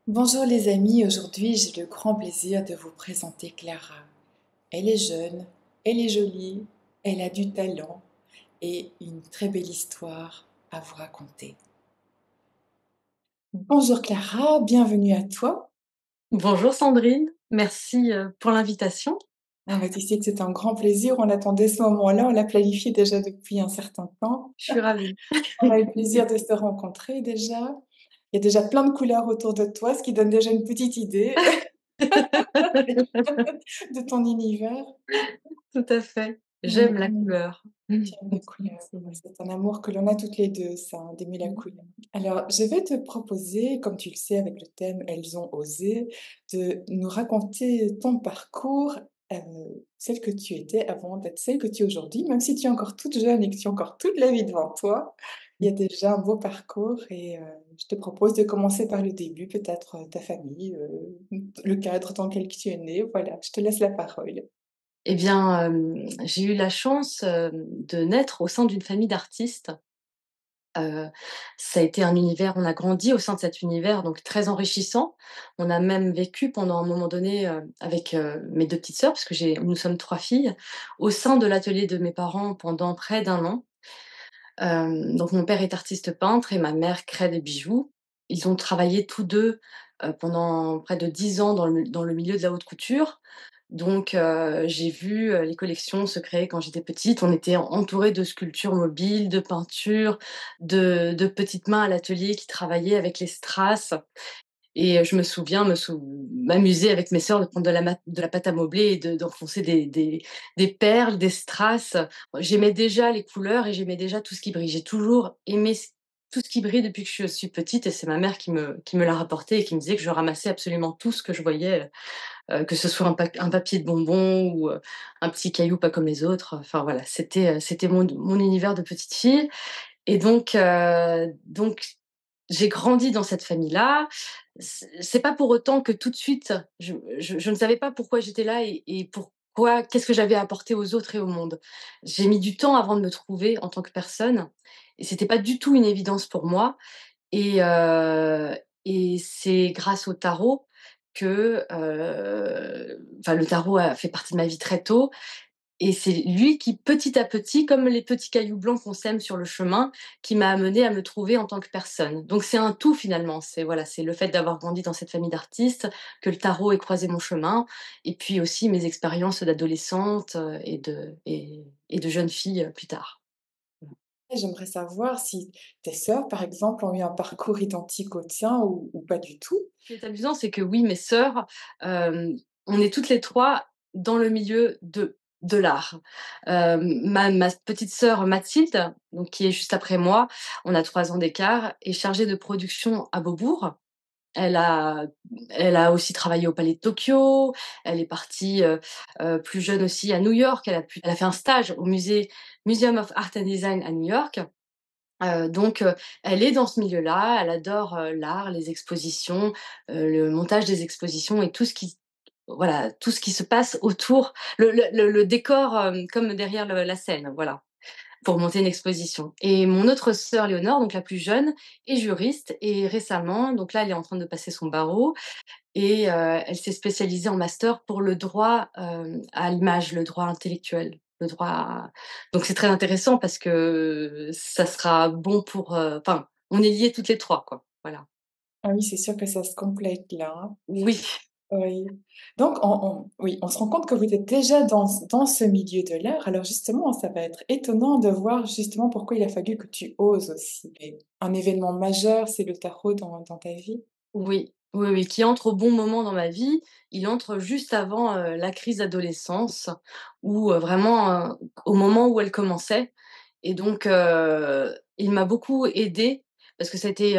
Bonjour les amis, aujourd'hui j'ai le grand plaisir de vous présenter Clara. Elle est jeune, elle est jolie, elle a du talent et une très belle histoire à vous raconter. Bonjour Clara, bienvenue à toi. Bonjour Sandrine, merci pour l'invitation. Ah bah, tu sais que c'est un grand plaisir, on attendait ce moment-là, on l'a planifié déjà depuis un certain temps. Je suis ravie. On a eu le plaisir de se rencontrer déjà. Il y a déjà plein de couleurs autour de toi, ce qui donne déjà une petite idée de ton univers. Tout à fait. J'aime la Mhm. couleur. J'aime la couleur. C'est un amour que l'on a toutes les deux, ça, hein, d'aimer la couleur. Alors, je vais te proposer, comme tu le sais, avec le thème Elles ont osé, de nous raconter ton parcours, euh, celle que tu étais avant d'être celle que tu es aujourd'hui, même si tu es encore toute jeune et que tu as encore toute la vie devant toi. Il y a déjà un beau parcours et je te propose de commencer par le début, peut-être ta famille, le cadre dans lequel tu es née. Voilà, je te laisse la parole. Eh bien, j'ai eu la chance, de naître au sein d'une famille d'artistes. Heu, Ça a été un univers, on a grandi au sein de cet univers, donc très enrichissant. On a même vécu pendant un moment donné, avec, mes 2 petites sœurs, parce que nous sommes 3 filles, au sein de l'atelier de mes parents pendant près d'un an. Donc mon père est artiste peintre et ma mère crée des bijoux. Ils ont travaillé tous 2 pendant près de 10 ans dans le milieu de la haute couture. Donc j'ai vu, les collections se créer quand j'étais petite. On était entourés de sculptures mobiles, de peintures, de petites mains à l'atelier qui travaillaient avec les strass. Et je me souviens m'amuser avec mes sœurs de prendre de la pâte à modeler et d'enfoncer des perles, des strass. J'aimais déjà les couleurs et j'aimais déjà tout ce qui brille. J'ai toujours aimé tout ce qui brille depuis que je suis petite, et c'est ma mère qui me l'a rapporté et qui me disait que je ramassais absolument tout ce que je voyais, que ce soit un papier de bonbon ou un petit caillou pas comme les autres. Enfin voilà, c'était mon univers de petite fille. Et donc j'ai grandi dans cette famille-là. C'est pas pour autant que tout de suite, je ne savais pas pourquoi j'étais là et pourquoi, qu'est-ce que j'avais à apporter aux autres et au monde. J'ai mis du temps avant de me trouver en tant que personne et c'était pas du tout une évidence pour moi. Et c'est grâce au tarot que, enfin, le tarot a fait partie de ma vie très tôt, et c'est lui qui, petit à petit, comme les petits cailloux blancs qu'on sème sur le chemin, qui m'a amenée à me trouver en tant que personne. Donc c'est un tout finalement. C'est voilà, c'est le fait d'avoir grandi dans cette famille d'artistes, que le tarot ait croisé mon chemin, et puis aussi mes expériences d'adolescente, et de jeune fille, plus tard. J'aimerais savoir si tes sœurs, par exemple, ont eu un parcours identique au tien ou pas du tout? Ce qui est amusant, c'est que oui, mes sœurs, on est toutes les 3 dans le milieu de l'art. Ma petite sœur Mathilde, donc qui est juste après moi, on a 3 ans d'écart, est chargée de production à Beaubourg. Elle a Elle a aussi travaillé au Palais de Tokyo. Elle est partie, plus jeune aussi à New York. Elle a fait un stage au Museum of Art and Design à New York. Donc elle est dans ce milieu-là, elle adore, l'art, les expositions, le montage des expositions et tout ce qui se passe autour, le décor, comme derrière la scène, voilà, pour monter une exposition. Et mon autre sœur Léonore, donc la plus jeune, est juriste, et récemment, donc là, elle est en train de passer son barreau, et elle s'est spécialisée en master pour le droit, à l'image, le droit intellectuel, le droit à donc c'est très intéressant parce que ça sera bon pour, enfin, on est liées toutes les 3, quoi, voilà. Ah oui, c'est sûr que ça se complète là, hein. Oui. Oui. Donc oui, on se rend compte que vous êtes déjà dans ce milieu de l'art. Alors justement, ça va être étonnant de voir justement pourquoi il a fallu que tu oses aussi. Et un événement majeur, c'est le tarot dans ta vie? Oui, oui, oui, qui entre au bon moment dans ma vie. Il entre juste avant, la crise d'adolescence où, vraiment, au moment où elle commençait. Et donc il m'a beaucoup aidée parce que c'était,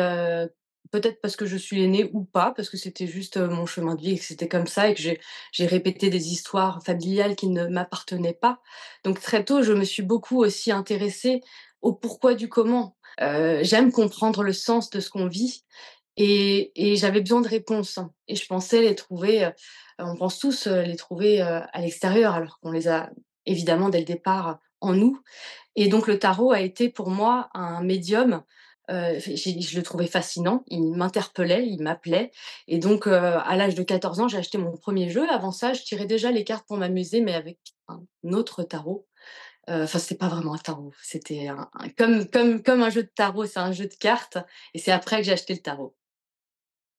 peut-être parce que je suis aînée ou pas, parce que c'était juste, mon chemin de vie et que c'était comme ça, et que j'ai répété des histoires familiales qui ne m'appartenaient pas. Donc très tôt, je me suis beaucoup aussi intéressée au pourquoi du comment. J'aime comprendre le sens de ce qu'on vit, et j'avais besoin de réponses, hein, et je pensais les trouver, on pense tous, les trouver, à l'extérieur, alors qu'on les a évidemment dès le départ en nous. Et donc le tarot a été pour moi un médium, Je le trouvais fascinant, il m'interpellait, il m'appelait et donc à l'âge de 14 ans, j'ai acheté mon premier jeu. Avant ça, je tirais déjà les cartes pour m'amuser, mais avec un autre tarot. Enfin, c'était pas vraiment un tarot, c'était un comme un jeu de tarot, c'est un jeu de cartes et c'est après que j'ai acheté le tarot.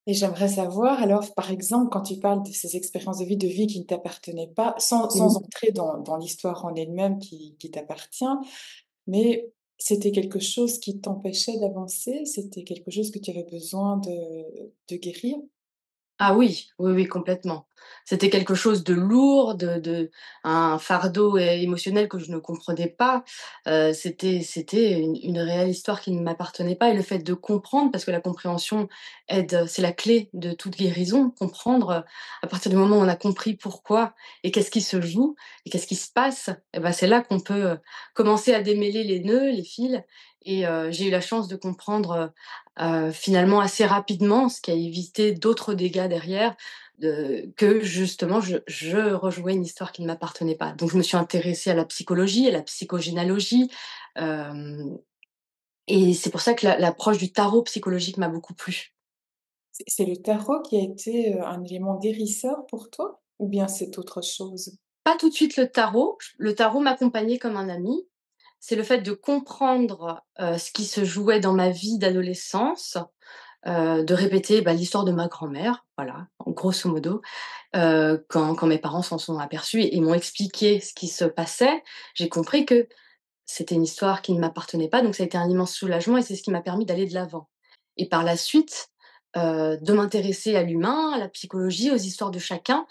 Et j'aimerais savoir alors, par exemple, quand tu parles de ces expériences de vie qui ne t'appartenaient pas, sans Mmh. entrer dans l'histoire en elle-même qui t'appartient, mais c'était quelque chose qui t'empêchait d'avancer? C'était quelque chose que tu avais besoin de guérir? Ah oui, oui, oui, complètement. C'était quelque chose de lourd, de un fardeau émotionnel que je ne comprenais pas. C'était une réelle histoire qui ne m'appartenait pas et le fait de comprendre, parce que la compréhension aide, c'est la clé de toute guérison, comprendre, à partir du moment où on a compris pourquoi et qu'est-ce qui se joue et qu'est-ce qui se passe, et ben, c'est là qu'on peut, commencer à démêler les nœuds, les fils et j'ai eu la chance de comprendre, finalement assez rapidement, ce qui a évité d'autres dégâts derrière, que justement je rejouais une histoire qui ne m'appartenait pas. Donc je me suis intéressée à la psychologie, à la psychogénéalogie, hem et c'est pour ça que l'approche du tarot psychologique m'a beaucoup plu. C'est le tarot qui a été, un élément guérisseur pour toi? Ou bien c'est autre chose? Pas tout de suite le tarot m'accompagnait comme un ami. C'est le fait de comprendre, ce qui se jouait dans ma vie d'adolescence, de répéter, bah, l'histoire de ma grand-mère, voilà, en grosso modo. Quand mes parents s'en sont aperçus et m'ont expliqué ce qui se passait, j'ai compris que c'était une histoire qui ne m'appartenait pas, donc ça a été un immense soulagement et c'est ce qui m'a permis d'aller de l'avant. Et par la suite, de m'intéresser à l'humain, à la psychologie, aux histoires de chacun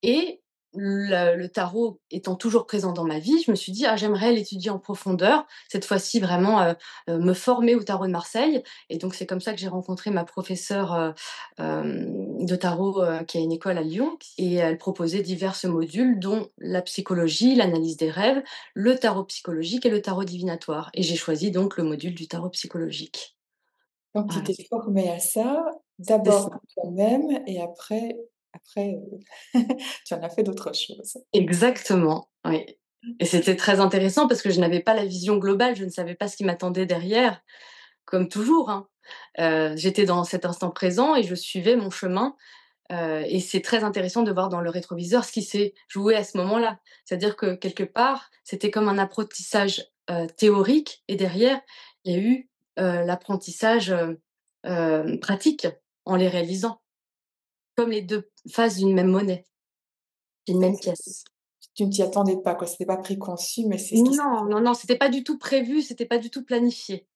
et le tarot étant toujours présent dans ma vie, je me suis dit: «Ah, j'aimerais l'étudier en profondeur, cette fois-ci vraiment, me former au tarot de Marseille» et donc c'est comme ça que j'ai rencontré ma professeure, de tarot, qui a une école à Lyon et elle proposait divers modules dont la psychologie, l'analyse des rêves, le tarot psychologique et le tarot divinatoire et j'ai choisi donc le module du tarot psychologique. Donc tu Voilà, t'es formée à ça, c'est ça. d'abord pour toi-même et après, tu en as fait d'autres choses. Exactement, oui et c'était très intéressant parce que je n'avais pas la vision globale, je ne savais pas ce qui m'attendait derrière, comme toujours, hein. J'étais dans cet instant présent et je suivais mon chemin, et c'est très intéressant de voir dans le rétroviseur ce qui s'est joué à ce moment-là. C'est-à-dire que quelque part, c'était comme un apprentissage, théorique et derrière, il y a eu, l'apprentissage, pratique en les réalisant, comme les 2 faces d'une même monnaie, d'une même pièce. Tu ne t'y attendais pas quoi, c'était pas préconçu, mais c'est ce qui s'est Non, non, non, c'était pas du tout prévu, c'était pas du tout planifié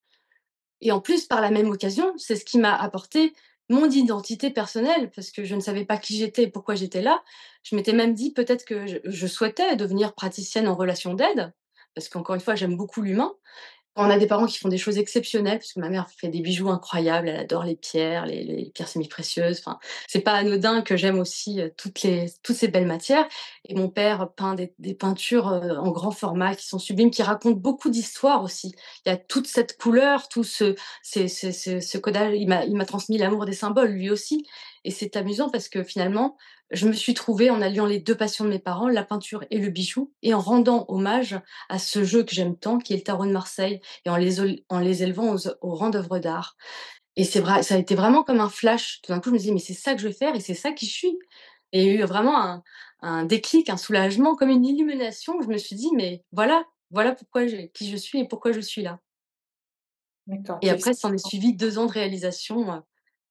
et en plus, par la même occasion, c'est ce qui m'a apporté mon identité personnelle parce que je ne savais pas qui j'étais et pourquoi j'étais là. Je m'étais même dit peut-être que je souhaitais devenir praticienne en relation d'aide parce qu'encore une fois, j'aime beaucoup l'humain. On a des parents qui font des choses exceptionnelles, parce que ma mère fait des bijoux incroyables, elle adore les pierres, les pierres semi-précieuses, enfin, c'est pas anodin que j'aime aussi, toutes ces belles matières et mon père peint des peintures, en grand format qui sont sublimes, qui racontent beaucoup d'histoires aussi. Il y a toute cette couleur, tout ce codage, il m'a transmis l'amour des symboles lui aussi et c'est amusant parce que finalement, je me suis trouvée en alliant les 2 passions de mes parents, la peinture et le bijou et en rendant hommage à ce jeu que j'aime tant qui est le tarot de Marseille et en les élevant au rang d'œuvre d'art et c'est vrai, ça a été vraiment comme un flash. Tout d'un coup, je me disais: «Mais c'est ça que je veux faire et c'est ça qui je suis» et il y a eu vraiment un déclic, un soulagement, comme une illumination. Je me suis dit: «Mais voilà, voilà pourquoi qui je suis et pourquoi je suis là» d'accord, et quel après s'en est suivi 2 ans de réalisation,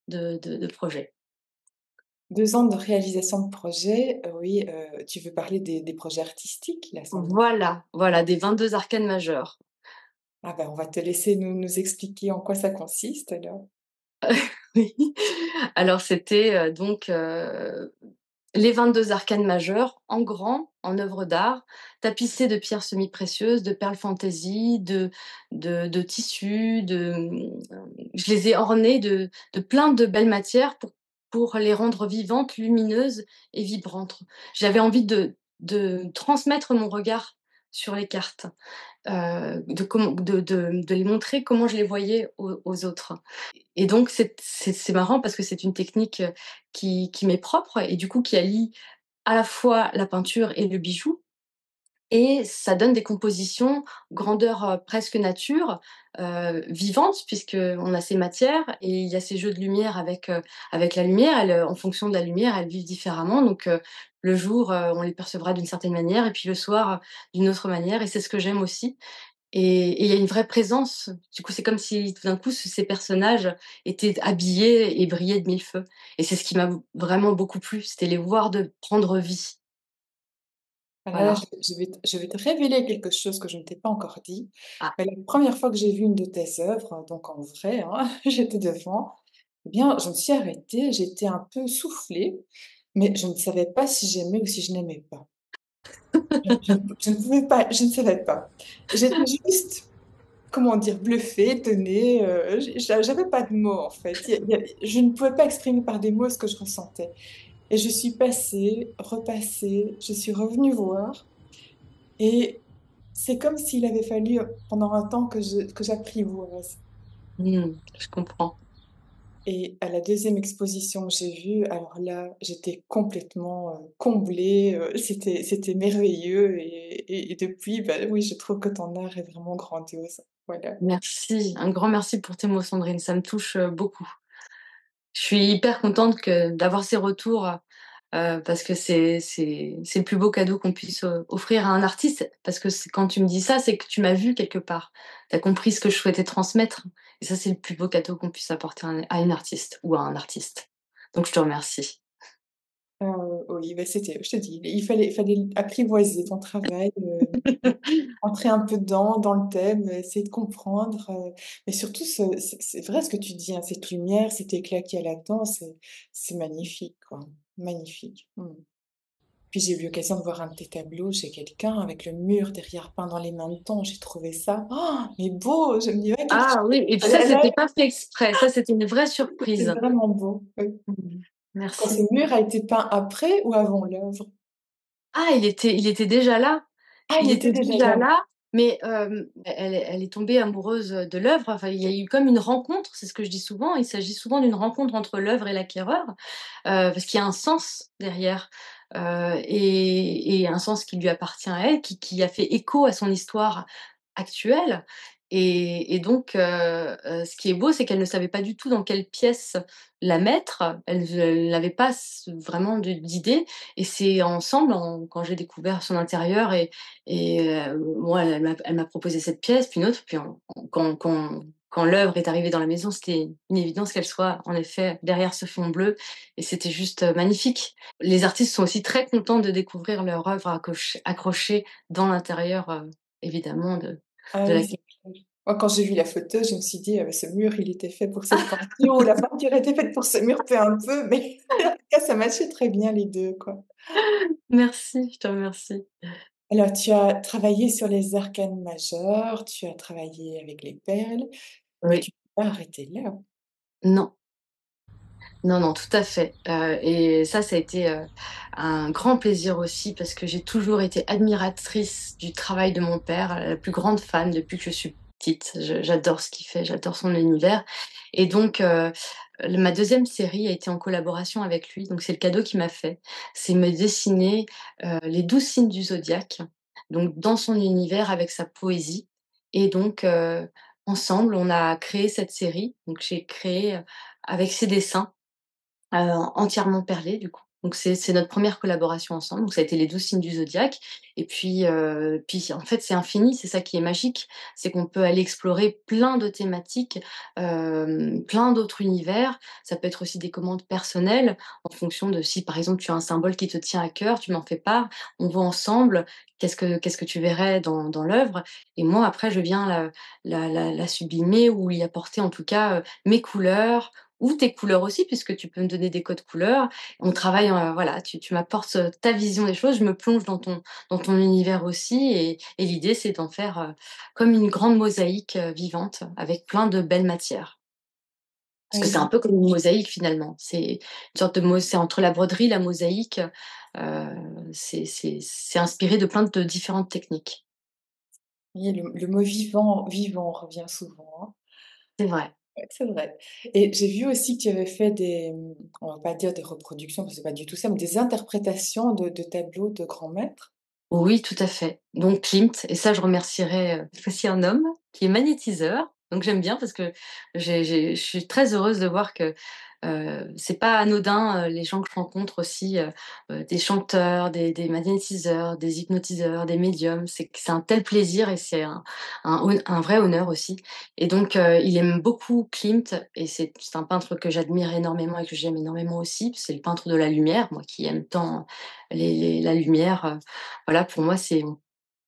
de projets. 2 ans de réalisation de projet, oui, tu veux parler des projets artistiques là, sans doute? Voilà, voilà, des 22 arcanes majeures. Ah ben, on va te laisser nous expliquer en quoi ça consiste alors. Oui. Alors c'était, donc, les 22 arcanes majeures en grand, en œuvre d'art, tapissées de pierres semi-précieuses, de perles fantaisie, de tissus, je les ai ornées de plein de belles matières pour les rendre vivantes, lumineuses et vibrantes. J'avais envie de transmettre mon regard sur les cartes, de les montrer comment je les voyais aux autres. Et donc c'est marrant parce que c'est une technique, qui m'est propre et du coup qui allie à la fois la peinture et le bijou et ça donne des compositions grandeur, presque nature, vivantes puisqu'on a ces matières et il y a ces jeux de lumière avec la lumière. En fonction de la lumière, elles vivent différemment donc le jour, on les percevra d'une certaine manière et puis le soir, d'une autre manière et c'est ce que j'aime aussi et il y a une vraie présence. Du coup, c'est comme si tout d'un coup ces personnages étaient habillés et brillaient de mille feux et c'est ce qui m'a vraiment beaucoup plu, c'était les voir de prendre vie. Alors là, Voilà. je vais te révéler quelque chose que je ne t'ai pas encore dit. Ah. Mais la première fois que j'ai vu une de tes œuvres, donc en vrai, hein, j'étais devant, eh bien, je me suis arrêtée, j'étais un peu soufflée, mais je ne savais pas si j'aimais ou si je n'aimais pas. Je ne pouvais pas, je ne savais pas. J'étais juste, comment dire, bluffée, étonnée, j'avais pas de mots en fait. Je ne pouvais pas exprimer par des mots ce que je ressentais et je suis passée, repassée, je suis revenue voir et c'est comme s'il avait fallu, pendant un temps que j'apprivoise. Je comprends. Et à la deuxième exposition que j'ai vue, alors là, j'étais complètement, comblée, c'était merveilleux et depuis, bah, oui, je trouve que ton art est vraiment grandiose. Voilà. Merci, un grand merci pour tes mots Sandrine, ça me touche, beaucoup. Je suis hyper contente que d'avoir ces retours, parce que c'est le plus beau cadeau qu'on puisse, offrir à un artiste. Parce que c'est quand tu me dis ça, c'est que tu m'as vue quelque part. Tu as compris ce que je souhaitais transmettre et ça, c'est le plus beau cadeau qu'on puisse apporter à une artiste ou à un artiste. Donc je te remercie. Oui, bah, c'était je te dis, il fallait apprivoiser ton travail, entrer un peu dedans, dans le thème, essayer de comprendre, mais surtout c'est vrai ce que tu dis, hein, cette lumière, cet éclat qu'il y a là-dedans, c'est magnifique, quoi. Magnifique. Mmh. Puis j'ai eu l'occasion de voir un de tes tableaux chez quelqu'un avec le mur derrière peint dans les mêmes tons. J'ai trouvé ça, mais beau! Je me dis: «Ouais, quelque Ah chose». oui et puis ça, Elle a c'était pas fait exprès, ça, c'était une vraie c'était surprise. vraiment beau, oui. Quand ce Merci. mur a été peint après ou avant l'œuvre? Ah, il était déjà là? Ah, Il il était était déjà déjà là. là, mais elle est tombée amoureuse, de l'œuvre. Enfin, il y a eu comme une rencontre, c'est ce que je dis souvent. Il s'agit souvent d'une rencontre entre l'œuvre et l'acquéreur, parce qu'il y a un sens derrière, et un sens qui lui appartient à elle, qui a fait écho à son histoire actuelle et donc ce qui est beau, c'est qu'elle ne savait pas du tout dans quelle pièce la mettre. Elle n'avait pas vraiment d'idée et c'est ensemble, quand j'ai découvert son intérieur et moi, elle m'a proposé cette pièce, puis une autre, puis quand l'œuvre est arrivée dans la maison, c'était une évidence qu'elle soit en effet derrière ce fond bleu et c'était juste magnifique. Les artistes sont aussi très contents de découvrir leur œuvre accrochée dans l'intérieur, évidemment, Ah de oui, la. c'est clair. Moi, quand j'ai vu la photo, je me suis dit: «Ce mur, il était fait pour cette peinture ou la peinture était faite pour ce mur», peu un peu, mais en tout cas, ça matchait très bien les 2, quoi. Merci, je te remercie. Alors, tu as travaillé sur les arcanes majeures, tu as travaillé avec les perles, mais Oui. tu peux pas arrêter là. Non. Non, non, tout à fait, et ça a été, un grand plaisir aussi parce que j'ai toujours été admiratrice du travail de mon père, la plus grande fan depuis que je suis petite. J'adore ce qu'il fait, j'adore son univers et donc ma deuxième série a été en collaboration avec lui, donc c'est le cadeau qu'il m'a fait. C'est me dessiner, les 12 signes du zodiaque, donc dans son univers avec sa poésie et donc ensemble, on a créé cette série. Donc j'ai créé, avec ses dessins. Entièrement perlé du coup. Donc c'est notre première collaboration ensemble, donc ça a été les 12 signes du zodiaque et puis en fait c'est infini, c'est ça qui est magique. C'est qu'on peut aller explorer plein de thématiques, plein d'autres univers. Ça peut être aussi des commandes personnelles en fonction de si par exemple tu as un symbole qui te tient à cœur, tu m'en fais part, on voit ensemble qu'est-ce que tu verrais dans l'œuvre et moi après je viens la sublimer ou y apporter en tout cas, mes couleurs ou tes couleurs aussi, puisque tu peux me donner des codes couleurs. On travaille, voilà, tu m'apportes, ta vision des choses, je me plonge dans ton univers aussi et l'idée, c'est d'en faire, comme une grande mosaïque, vivante avec plein de belles matières. Parce que c'est un Oui, peu comme une mosaïque finalement. C'est une sorte de c'est entre la broderie, la mosaïque, c'est inspiré de plein de différentes techniques. oui, le mot vivant revient souvent, hein. C'est vrai. Ouais, c'est vrai et j'ai vu aussi que tu avais fait on va pas dire des reproductions, parce que c'est pas du tout ça, mais des interprétations de tableaux de grands maîtres. Oui, tout à fait. Donc Klimt et ça je remercierais, aussi un homme qui est magnétiseur. Donc j'aime bien parce que je suis très heureuse de voir que, c'est pas anodin, les gens que je rencontre aussi, des chanteurs, des magnétiseurs, des hypnotiseurs, des médiums. C'est un tel plaisir et c'est un vrai honneur aussi et donc il aime beaucoup Klimt et c'est un peintre que j'admire énormément et que j'aime énormément aussi. C'est le peintre de la lumière, moi qui aime tant la lumière, voilà, pour moi, c'est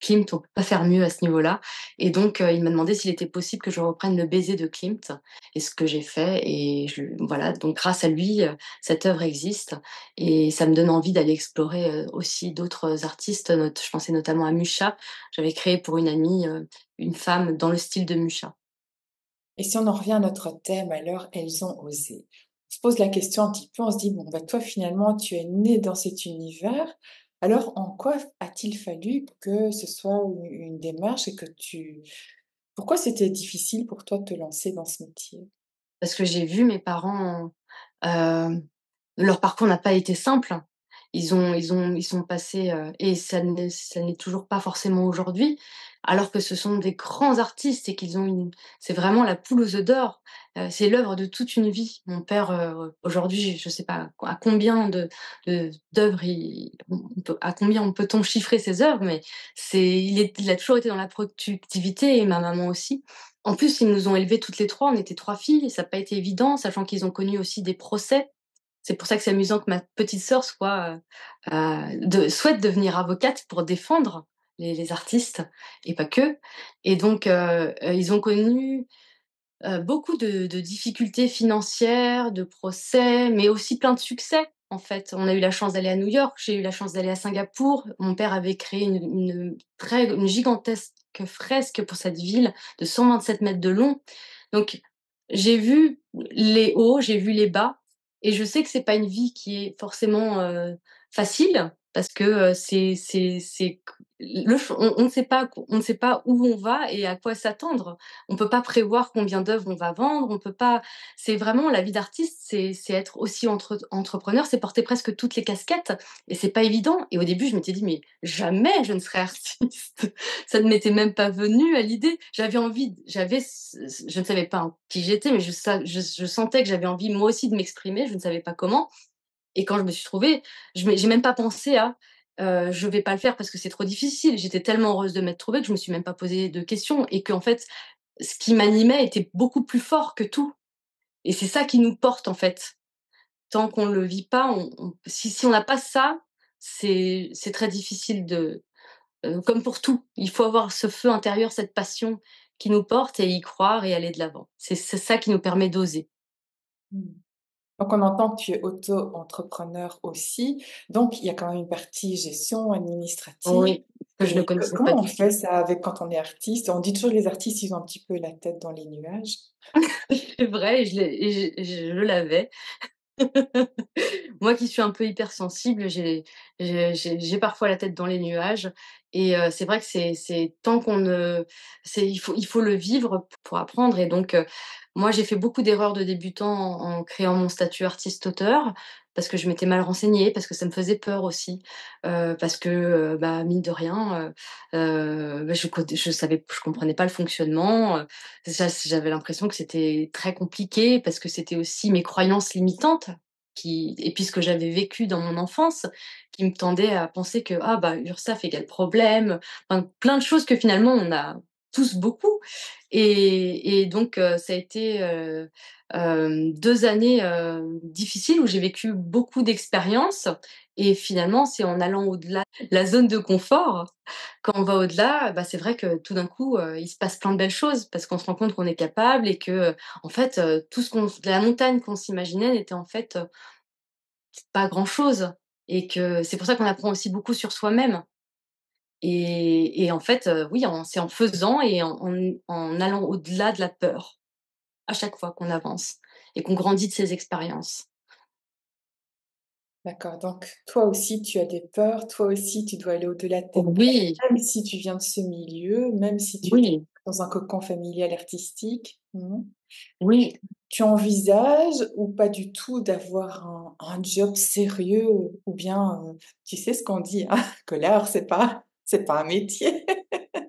Klimt, on peut pas faire mieux à ce niveau-là et donc il m'a demandé s'il était possible que je reprenne le baiser de Klimt et ce que j'ai fait et voilà, donc grâce à lui, cette œuvre existe et ça me donne envie d'aller explorer, aussi d'autres artistes, je pensais notamment à Mucha. J'avais créé pour une amie, une femme dans le style de Mucha. Et si on en revient à notre thème, alors, elles ont osé. On se pose la question un petit peu, on se dit, bon, bah, toi, finalement, tu es né dans cet univers. Alors, en quoi a-t-il fallu que ce soit une démarche et que tu... Pourquoi c'était difficile pour toi de te lancer dans ce métier? Parce que j'ai vu mes parents, hem leur parcours n'a pas été simple. Ils sont passés, et ça n'est toujours pas forcément aujourd'hui, alors que ce sont des grands artistes et qu'ils ont une c'est vraiment la poule aux œufs d'or. C'est l'œuvre de toute une vie. Mon père, aujourd'hui, je ne sais pas à combien d'œuvres à combien peut-on chiffrer ses œuvres, mais il a toujours été dans la productivité et ma maman aussi. En plus, ils nous ont élevés toutes les 3. On était 3 filles et ça n'a pas été évident, sachant qu'ils ont connu aussi des procès. C'est pour ça que c'est amusant que ma petite sœur souhaite devenir avocate pour défendre les artistes et pas que et donc ils ont connu, beaucoup de difficultés financières, de procès, mais aussi plein de succès, en fait. On a eu la chance d'aller à New York, j'ai eu la chance d'aller à Singapour. Mon père avait créé une gigantesque fresque pour cette ville de 127 mètres de long. Donc j'ai vu les hauts, j'ai vu les bas et je sais que c'est pas une vie qui est forcément, facile parce que, c'est le ch on ne sait pas où on va et à quoi s'attendre. On peut pas prévoir combien d'œuvres on va vendre, on peut pas c'est vraiment la vie d'artiste, c'est être aussi entrepreneur, c'est porter presque toutes les casquettes et c'est pas évident et au début, je m'étais dit: «Mais jamais je ne serai artiste!» Ça ne m'était même pas venu à l'idée. J'avais je ne savais pas qui j'étais, mais je sentais que j'avais envie moi aussi de m'exprimer, je ne savais pas comment et quand je me suis trouvée, j'ai même pas pensé à, «Je vais pas le faire parce que c'est trop difficile». J'étais tellement heureuse de m'être trouvée que je me suis même pas posé de questions et qu'en fait, ce qui m'animait était beaucoup plus fort que tout et c'est ça qui nous porte, en fait. Tant qu'on le vit pas, si on n'a pas ça, c'est très difficile comme pour tout. Il faut avoir ce feu intérieur, cette passion qui nous porte et y croire et aller de l'avant. C'est ça qui nous permet d'oser. Mmh. Donc on entend que tu es auto-entrepreneur aussi, donc il y a quand même une partie gestion administrative Oui, que je ne et connaissais pas comment on du tout. fait ça avec quand on est artiste? On dit toujours que les artistes, ils ont un petit peu la tête dans les nuages. C'est vrai je l'avais. Moi qui suis un peu hypersensible, j'ai parfois la tête dans les nuages et c'est vrai que c'est tant qu'on ne il faut le vivre pour apprendre et donc moi j'ai fait beaucoup d'erreurs de débutant en créant mon statut artiste-auteur, parce que je m'étais mal renseignée, parce que ça me faisait peur aussi, parce que, bah, mine de rien, bah, je comprenais pas le fonctionnement, j'avais l'impression que c'était très compliqué parce que c'était aussi mes croyances limitantes et puis ce que j'avais vécu dans mon enfance, qui me tendait à penser que, ah bah, URSAF égale problème, enfin plein de choses que finalement on a tous beaucoup et donc ça a été, 2 années, difficiles où j'ai vécu beaucoup d'expériences et finalement c'est en allant au-delà de la zone de confort, quand on va au-delà, bah, c'est vrai que tout d'un coup, il se passe plein de belles choses parce qu'on se rend compte qu'on est capable et que, en fait, tout ce qu'on la montagne qu'on s'imaginait n'était en fait, pas grand-chose et que c'est pour ça qu'on apprend aussi beaucoup sur soi-même et en fait, oui, c'est en faisant et en allant au-delà de la peur, à chaque fois qu'on avance et qu'on grandit de ses expériences. D'accord, donc toi aussi tu as des peurs, toi aussi tu dois aller au-delà de tes peurs, Oui, même si tu viens de ce milieu, même si tu étais oui, dans un cocon familial artistique. Mmh. oui. Tu envisages ou pas du tout d'avoir un job sérieux ou bien, tu sais ce qu'on dit, hein, que l'art c'est pas C'est pas un métier.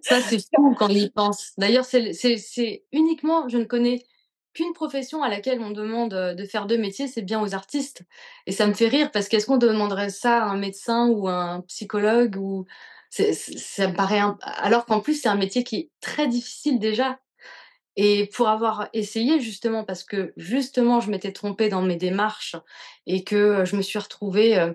Ça, c'est fou quand on y pense. D'ailleurs, c'est uniquement je ne connais qu'une profession à laquelle on demande, de faire 2 métiers, c'est bien aux artistes et ça me fait rire parce qu'est-ce qu'on demanderait ça à un médecin ou à un psychologue ou ça me paraît alors qu'en plus, c'est un métier qui est très difficile déjà et pour avoir essayé justement parce que justement, je m'étais trompée dans mes démarches et que, je me suis retrouvée,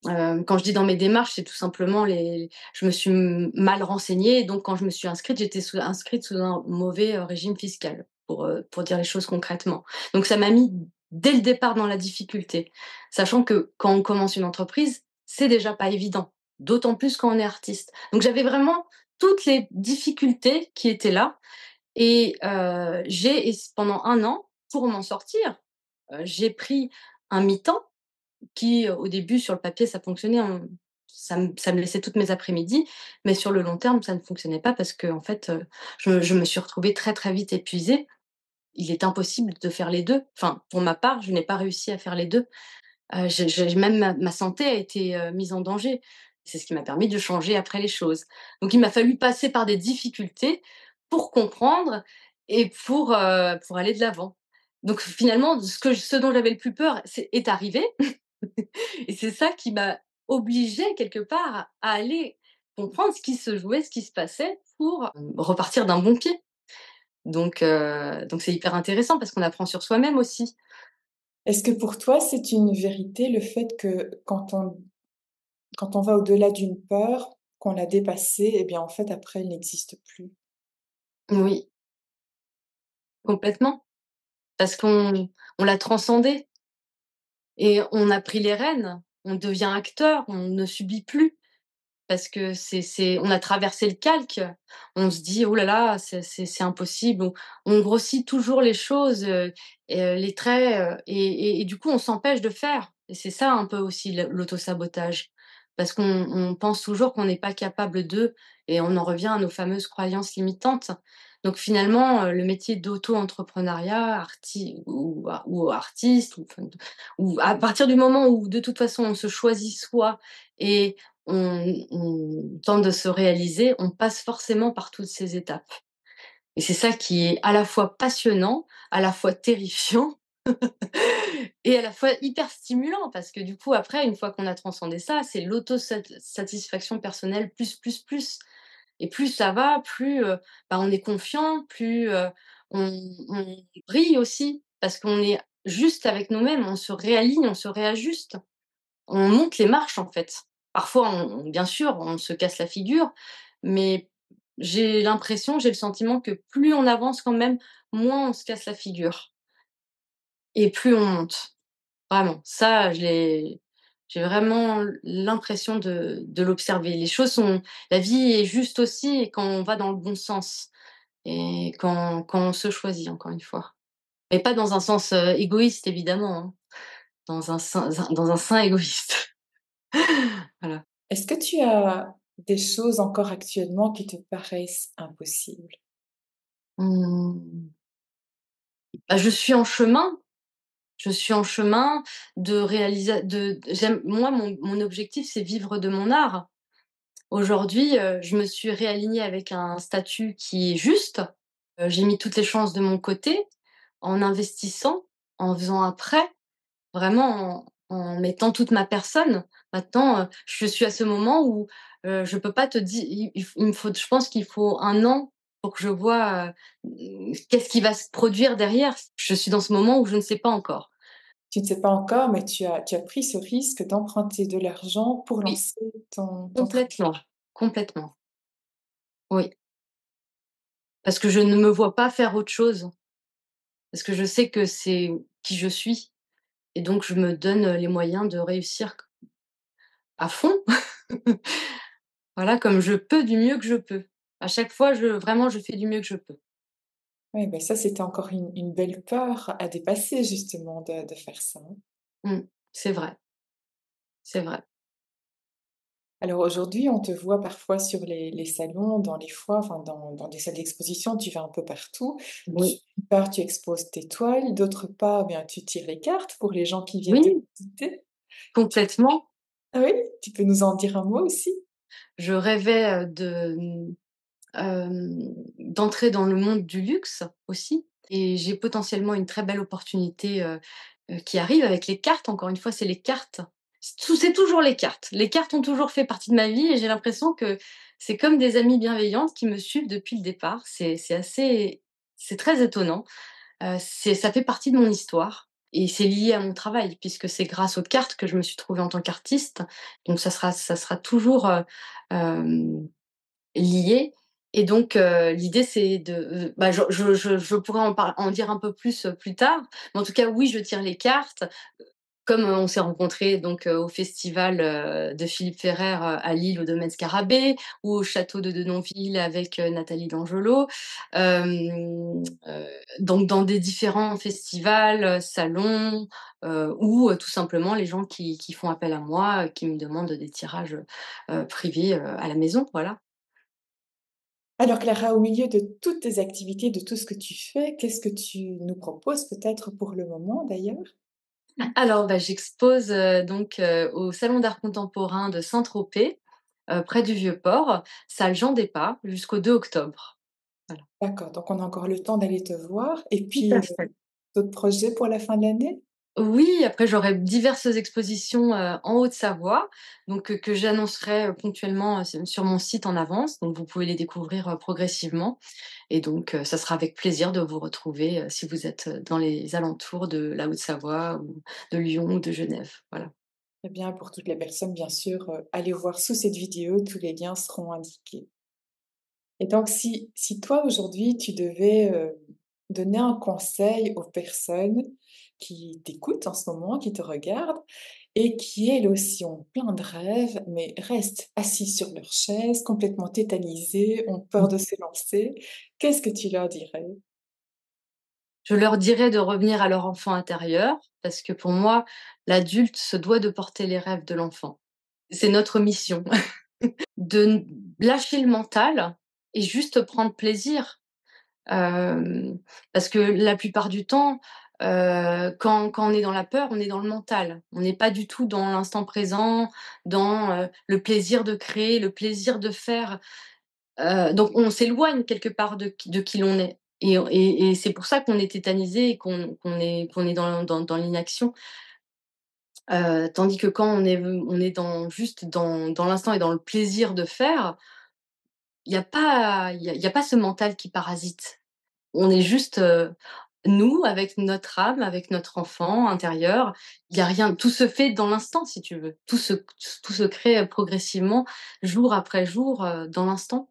quand je dis dans mes démarches, c'est tout simplement je me suis mal renseignée, donc quand je me suis inscrite, j'étais inscrite sous un mauvais, régime fiscal, pour dire les choses concrètement. Donc ça m'a mis dès le départ dans la difficulté, sachant que quand on commence une entreprise, c'est déjà pas évident, d'autant plus quand on est artiste. Donc j'avais vraiment toutes les difficultés qui étaient là et pendant 1 an, pour m'en sortir, j'ai pris un mi-temps qui, au début, sur le papier, ça fonctionnait, ça me laissait toutes mes après-midi, mais sur le long terme, ça ne fonctionnait pas parce qu'en fait, je me suis retrouvée très, très vite épuisée. Il est impossible de faire les 2. Enfin, pour ma part, je n'ai pas réussi à faire les 2. J'ai même ma santé a été, mise en danger. C'est ce qui m'a permis de changer après les choses. Donc il m'a fallu passer par des difficultés pour comprendre et pour aller de l'avant. Donc finalement, ce dont j'avais le plus peur, est arrivé et c'est ça qui m'a obligée quelque part à aller comprendre ce qui se jouait, ce qui se passait pour, repartir d'un bon pied. Donc c'est hyper intéressant parce qu'on apprend sur soi-même aussi. Est-ce que pour toi, c'est une vérité le fait que quand on va au-delà d'une peur, qu'on l'a dépassée et bien, en fait, après, elle n'existe plus? Oui, complètement, parce qu'on l'a transcendé et on a pris les rênes, on devient acteur, on ne subit plus. Parce que on a traversé le calque, on se dit: «Oh là là, c'est impossible», on grossit toujours les choses, les traits, et du coup, on s'empêche de faire et c'est ça un peu aussi l'autosabotage. Parce qu'on pense toujours qu'on n'est pas capable de et on en revient à nos fameuses croyances limitantes. Donc finalement, le métier d'auto-entrepreneuriat, ou artiste ou à partir du moment où de toute façon on se choisit soi et on tente de se réaliser, on passe forcément par toutes ces étapes et c'est ça qui est à la fois passionnant, à la fois terrifiant et à la fois hyper stimulant parce que du coup après une fois qu'on a transcendé ça, c'est satisfaction personnelle plus et plus ça va, plus, bah, on est confiant, plus, on brille aussi parce qu'on est juste avec nous-mêmes, on se réaligne, on se réajuste. On monte les marches, en fait. Parfois, bien sûr, on se casse la figure, mais j'ai le sentiment que plus on avance quand même, moins on se casse la figure et plus on monte. Vraiment, ça, j'ai vraiment l'impression de l'observer. La vie est juste aussi quand on va dans le bon sens et quand on se choisit, encore une fois. Mais pas dans un sens, égoïste évidemment, hein, dans un sein égoïste. Voilà. Est-ce que tu as des choses encore actuellement qui te paraissent impossibles? Mmh. Bah, je suis en chemin de réaliser. J'aime moi mon objectif, c'est vivre de mon art. Aujourd'hui, je me suis réalignée avec un statut qui est juste. J'ai mis toutes les chances de mon côté, en investissant, en faisant un prêt, vraiment en mettant toute ma personne. Maintenant, je suis à ce moment où, je peux pas te dire. Il me faut je pense qu'il faut 1 an pour que je vois, qu'est-ce qui va se produire derrière. Je suis dans ce moment où je ne sais pas encore. Tu ne sais pas encore, mais tu as pris ce risque d'emprunter de l'argent pour Oui, lancer ton travail. complètement, complètement, oui. Parce que je ne me vois pas faire autre chose. Parce que je sais que c'est qui je suis et donc je me donne, les moyens de réussir à fond. Voilà, comme je peux, du mieux que je peux. À chaque fois, je fais du mieux que je peux. Ouais, ben ça, c'était encore une belle peur à dépasser justement de faire ça, hein. Mmh, c'est vrai, c'est vrai. Alors aujourd'hui, on te voit parfois sur les salons, dans les foires, enfin dans des salles d'exposition, tu vas un peu partout. Oui, D'une part, tu exposes tes toiles, d'autre part, bien, tu tires les cartes pour les gens qui viennent te oui, visiter. Tu complètement. ah oui? Tu peux nous en dire un mot aussi? Je rêvais, d'entrer dans le monde du luxe aussi et j'ai potentiellement une très belle opportunité, qui arrive avec les cartes. Encore une fois, c'est les cartes. C'est toujours les cartes. Les cartes ont toujours fait partie de ma vie et j'ai l'impression que c'est comme des amies bienveillantes qui me suivent depuis le départ. C'est très étonnant. Ça fait partie de mon histoire et c'est lié à mon travail puisque c'est grâce aux cartes que je me suis trouvée en tant qu'artiste. Donc ça sera toujours, hem liées et donc l'idée c'est de, bah, je pourrais en dire un peu plus, plus tard, mais en tout cas oui, je tire les cartes. Comme, on s'est rencontrés donc au festival, de Philippe Ferrer, à Lille au domaine Scarabée ou au château de Denonville avec, Nathalie D'Angelo. Donc dans des différents festivals, salons, ou tout simplement les gens qui font appel à moi, qui me demandent des tirages, privés, à la maison, voilà. Alors Clara, au milieu de toutes tes activités, de tout ce que tu fais, qu'est-ce que tu nous proposes peut-être pour le moment d'ailleurs? Alors, bah, j'expose, donc, au Salon d'art contemporain de Saint-Tropez, près du Vieux-Port, salle Jean Despas, jusqu'au 2 octobre. Voilà. D'accord, donc on a encore le temps d'aller te voir et Tout à puis, fait. d'autres projets pour la fin de l'année? Oui, après j'aurai diverses expositions, en Haute-Savoie, donc, que j'annoncerai, ponctuellement, sur mon site en avance, donc vous pouvez les découvrir, progressivement et donc, ça sera avec plaisir de vous retrouver, si vous êtes, dans les alentours de la Haute-Savoie ou de Lyon ou de Genève. Voilà. Eh bien, pour toutes les personnes, bien sûr, allez voir sous cette vidéo, tous les liens seront indiqués. Et donc si toi, aujourd'hui, tu devais, donner un conseil aux personnes qui t'écoutent en ce moment, qui te regardent et qui, elles aussi, ont plein de rêves, mais restent assises sur leur chaise, complètement tétanisées, ont peur de se lancer, qu'est-ce que tu leur dirais? Je leur dirais de revenir à leur enfant intérieur, parce que pour moi, l'adulte se doit de porter les rêves de l'enfant. C'est notre mission, de lâcher le mental et juste prendre plaisir. Hem, Parce que la plupart du temps, quand on est dans la peur, on est dans le mental. On n'est pas du tout dans l'instant présent, dans, le plaisir de créer, le plaisir de faire. Donc on s'éloigne quelque part de qui l'on est et c'est pour ça qu'on est tétanisé et qu'on est dans l'inaction. Tandis que quand on est juste dans l'instant et dans le plaisir de faire, il y a pas ce mental qui parasite. On est juste, nous avec notre âme, avec notre enfant intérieur. Il y a rien, tout se fait dans l'instant si tu veux. Tout se crée, progressivement, jour après jour, dans l'instant.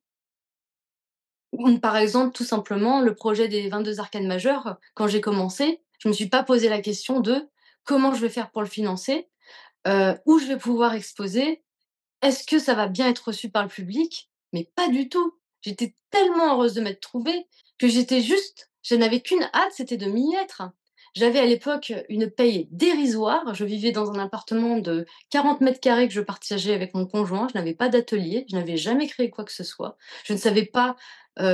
Par exemple, tout simplement, le projet des 22 arcanes majeures, quand j'ai commencé, je me suis pas posé la question de: «Comment je vais faire pour le financer? Où je vais pouvoir exposer? Est-ce que ça va bien être reçu par le public?» Mais pas du tout. J'étais tellement heureuse de m'être trouvée que je n'avais qu'une hâte, c'était de m'y être. J'avais à l'époque une paye dérisoire. Je vivais dans un appartement de 40 carrés que je partageais avec mon conjoint. Je n'avais pas d'atelier, je n'avais jamais créé quoi que ce soit. Je ne savais pas,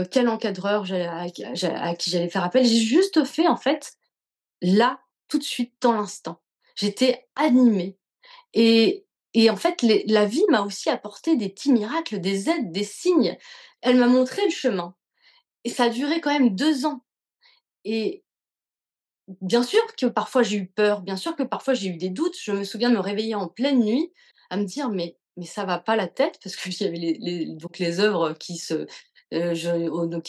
quel encadreur à qui j'allais faire appel. J'ai juste fait, en fait, là, tout de suite, dans l'instant. J'étais animée et en fait, la vie m'a aussi apporté des petits miracles, des aides, des signes. Elle m'a montré le chemin et ça a duré quand même 2 ans et bien sûr que parfois j'ai eu peur, bien sûr que parfois j'ai eu des doutes. Je me souviens de me réveiller en pleine nuit à me dire: «Mais ça va pas la tête?» parce qu'il y avait les œuvres qui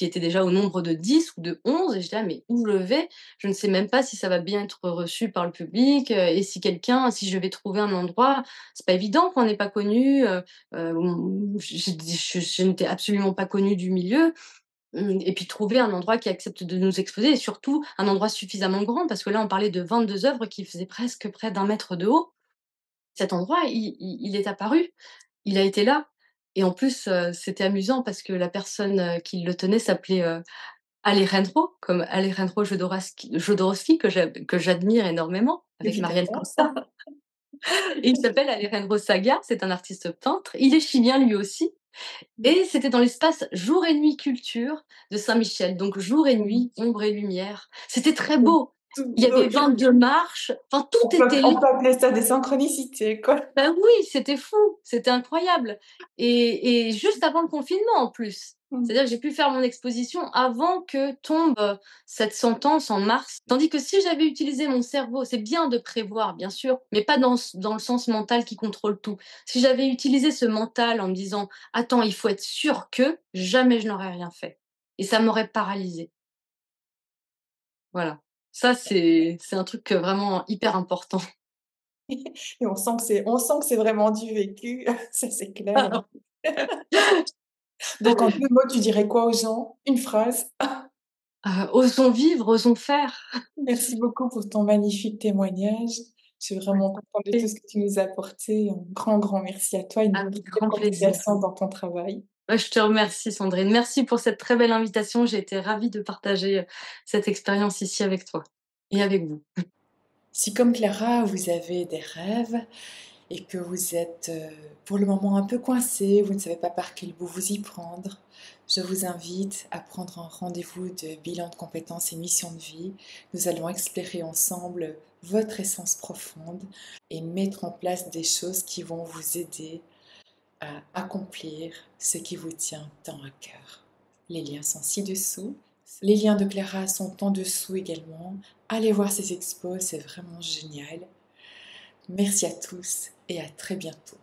étaient déjà au nombre de 10 ou de 11 et j'étais là: «Mais où je vais? Je ne sais même pas si ça va bien être reçu par le public, et si je vais trouver un endroit». C'est pas évident quand on n'est pas connu, je n'étais absolument pas connue du milieu. Et puis trouver un endroit qui accepte de nous exposer et surtout un endroit suffisamment grand parce que là, on parlait de 22 œuvres qui faisaient presque près d'un mètre de haut. Cet endroit, il est apparu, il a été là et en plus, c'était amusant parce que la personne, qui le tenait s'appelait, Alejandro, comme Alejandro Jodorowsky que j'admire énormément avec Marielle Évidemment. Cancer. Et il s'appelle Alejandro Saga, c'est un artiste peintre. Il est chilien lui aussi et c'était dans l'espace Jour et nuit culture de Saint-Michel, donc jour et nuit, ombre et lumière. C'était très beau Tout, Il y avait donc 22 marches, enfin on tout peut était on peut appeler ça des synchronicités, quoi. Ben oui, c'était fou, c'était incroyable et juste avant le confinement en plus. Mmh. C'est-à-dire que j'ai pu faire mon exposition avant que tombe, cette sentence en mars. Tandis que si j'avais utilisé mon cerveau, c'est bien de prévoir bien sûr, mais pas dans le sens mental qui contrôle tout. Si j'avais utilisé ce mental en me disant: «Attends, il faut être sûr que», jamais je n'aurais rien fait et ça m'aurait paralysée. Voilà. Ça c'est un truc, vraiment hyper important. Et on sent que c'est vraiment du vécu, ça c'est clair. Donc en 2 mots, tu dirais quoi aux gens? Une phrase? Osons vivre, osons faire. Merci beaucoup pour ton magnifique témoignage. Je suis vraiment contente de tout ce que tu nous as apporté. Un grand, grand merci à toi, une Avec belle grand plaisir. continuation dans ton travail. Ouais, je te remercie Sandrine. Merci pour cette très belle invitation. J'ai été ravie de partager, cette expérience ici avec toi et avec vous. Si comme Clara, vous avez des rêves et que vous êtes pour le moment un peu coincé, vous ne savez pas par quel bout vous y prendre, je vous invite à prendre un rendez-vous de bilan de compétences et mission de vie. Nous allons explorer ensemble votre essence profonde et mettre en place des choses qui vont vous aider à accomplir ce qui vous tient tant à cœur. Les liens sont ci-dessous. Les liens de Clara sont en dessous également. Allez voir ces expos, c'est vraiment génial. Merci à tous et à très bientôt.